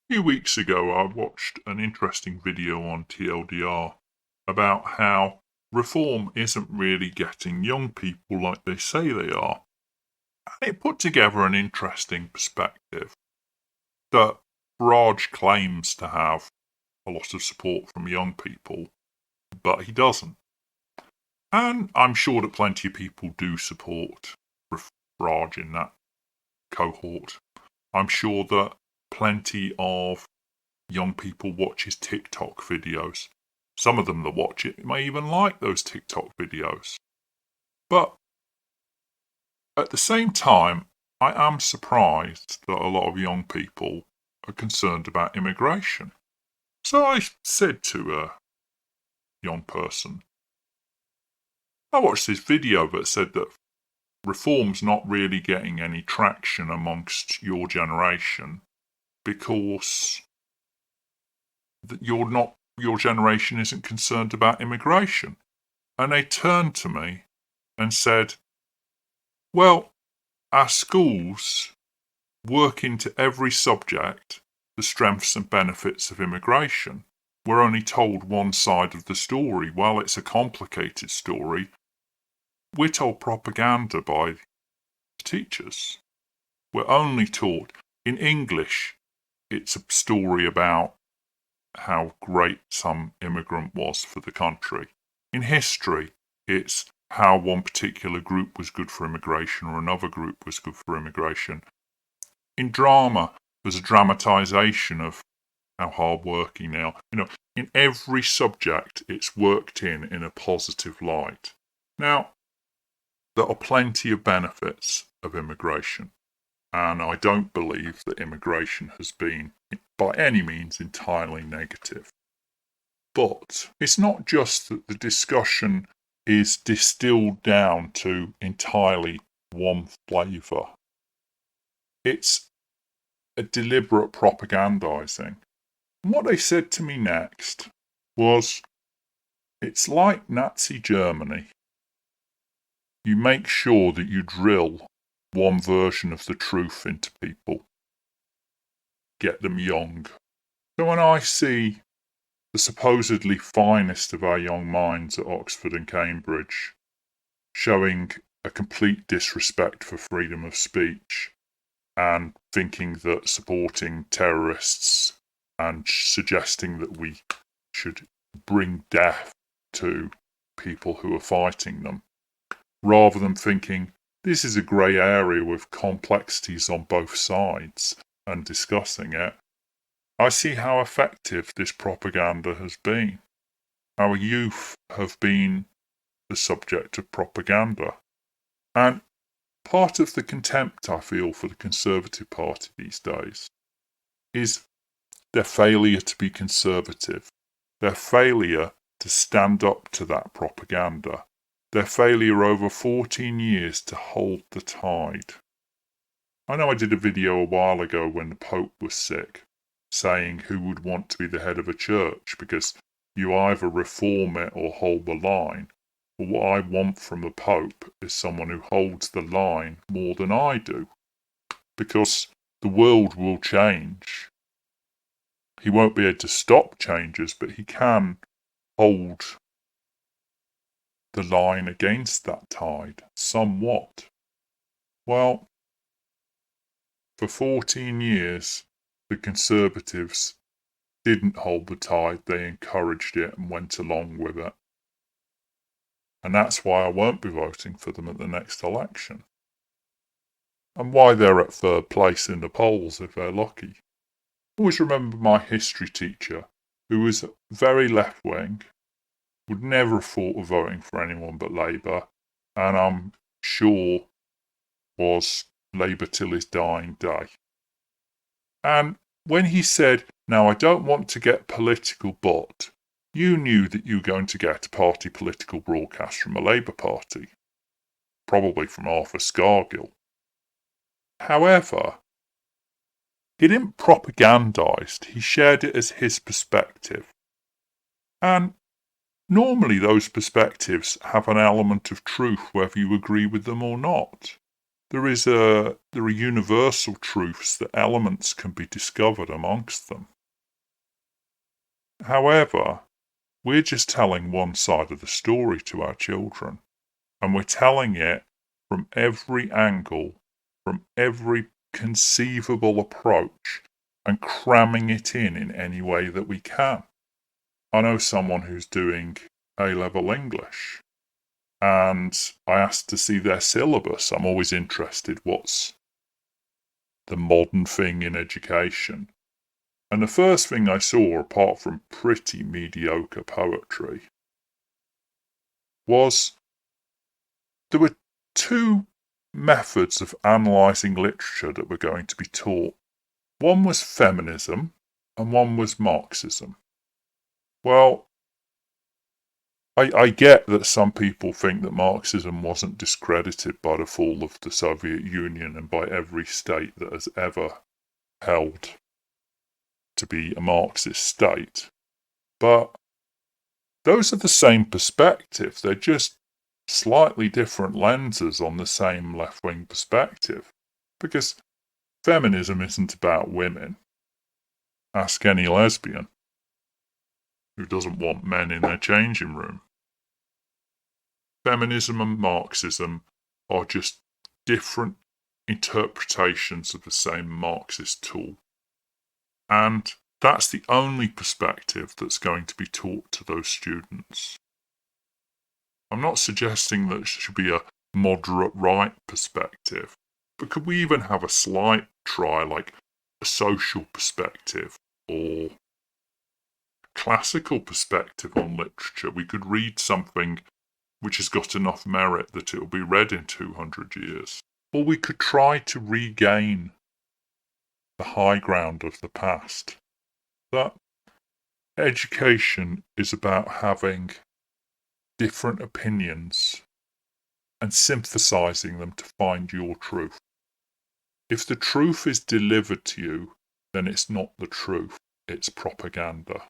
few weeks ago, I watched an interesting video on TLDR about how reform isn't really getting young people like they say they are. And it put together an interesting perspective that Farage claims to have a lot of support from young people, but he doesn't. And I'm sure that plenty of people do support Farage in that cohort. I'm sure that plenty of young people watch his TikTok videos. Some of them that watch it may even like those TikTok videos. But at the same time, I am surprised that a lot of young people are concerned about immigration. So I said to a young person, I watched this video that said that reform's not really getting any traction amongst your generation because your generation isn't concerned about immigration. And they turned to me and said, well, our schools work into every subject the strengths and benefits of immigration. We're only told one side of the story. While it's a complicated story, we're told propaganda by the teachers. We're only taught in English, it's a story about how great some immigrant was for the country. In history, it's how one particular group was good for immigration or another group was good for immigration. In drama, there's a dramatisation of how hard-working they are. In every subject, it's worked in a positive light. Now, there are plenty of benefits of immigration, and I don't believe that immigration has been, by any means, entirely negative. But it's not just that the discussion is distilled down to entirely one flavour. It's a deliberate propagandising. And what they said to me next was, it's like Nazi Germany. You make sure that you drill one version of the truth into people. Get them young. So when I see the supposedly finest of our young minds at Oxford and Cambridge showing a complete disrespect for freedom of speech and thinking that supporting terrorists and suggesting that we should bring death to people who are fighting them, rather than thinking this is a grey area with complexities on both sides and discussing it, I see how effective this propaganda has been. Our youth have been the subject of propaganda. And part of the contempt I feel for the Conservative Party these days is their failure to be conservative, their failure to stand up to that propaganda, their failure over 14 years to hold the tide. I know I did a video a while ago when the Pope was sick, saying who would want to be the head of a church, because you either reform it or hold the line. But what I want from the Pope is someone who holds the line more than I do, because the world will change. He won't be able to stop changes, but he can hold the line against that tide somewhat. Well, for 14 years, the Conservatives didn't hold the tide, they encouraged it and went along with it. And that's why I won't be voting for them at the next election. And why they're at third place in the polls if they're lucky. I always remember my history teacher, who was very left-wing, would never have thought of voting for anyone but Labour, and I'm sure was Labour till his dying day. And when he said, now I don't want to get political, but you knew that you were going to get a party political broadcast from a Labour Party, probably from Arthur Scargill. However, he didn't propagandise, he shared it as his perspective. And normally those perspectives have an element of truth whether you agree with them or not. There are universal truths that elements can be discovered amongst them. However, we're just telling one side of the story to our children, and we're telling it from every angle, from every conceivable approach, and cramming it in any way that we can. I know someone who's doing A-level English, and I asked to see their syllabus. I'm always interested what's the modern thing in education. And the first thing I saw, apart from pretty mediocre poetry, was there were two methods of analysing literature that were going to be taught. One was feminism and one was Marxism. Well, I get that some people think that Marxism wasn't discredited by the fall of the Soviet Union and by every state that has ever held to be a Marxist state. But those are the same perspective. They're just slightly different lenses on the same left-wing perspective. Because feminism isn't about women. Ask any lesbian who doesn't want men in their changing room. Feminism and Marxism are just different interpretations of the same Marxist tool. And that's the only perspective that's going to be taught to those students. I'm not suggesting that it should be a moderate right perspective, but could we even have a slight try, like a social perspective or classical perspective on literature? We could read something which has got enough merit that it will be read in 200 years. Or we could try to regain the high ground of the past. That education is about having different opinions and synthesizing them to find your truth. If the truth is delivered to you, then it's not the truth, it's propaganda.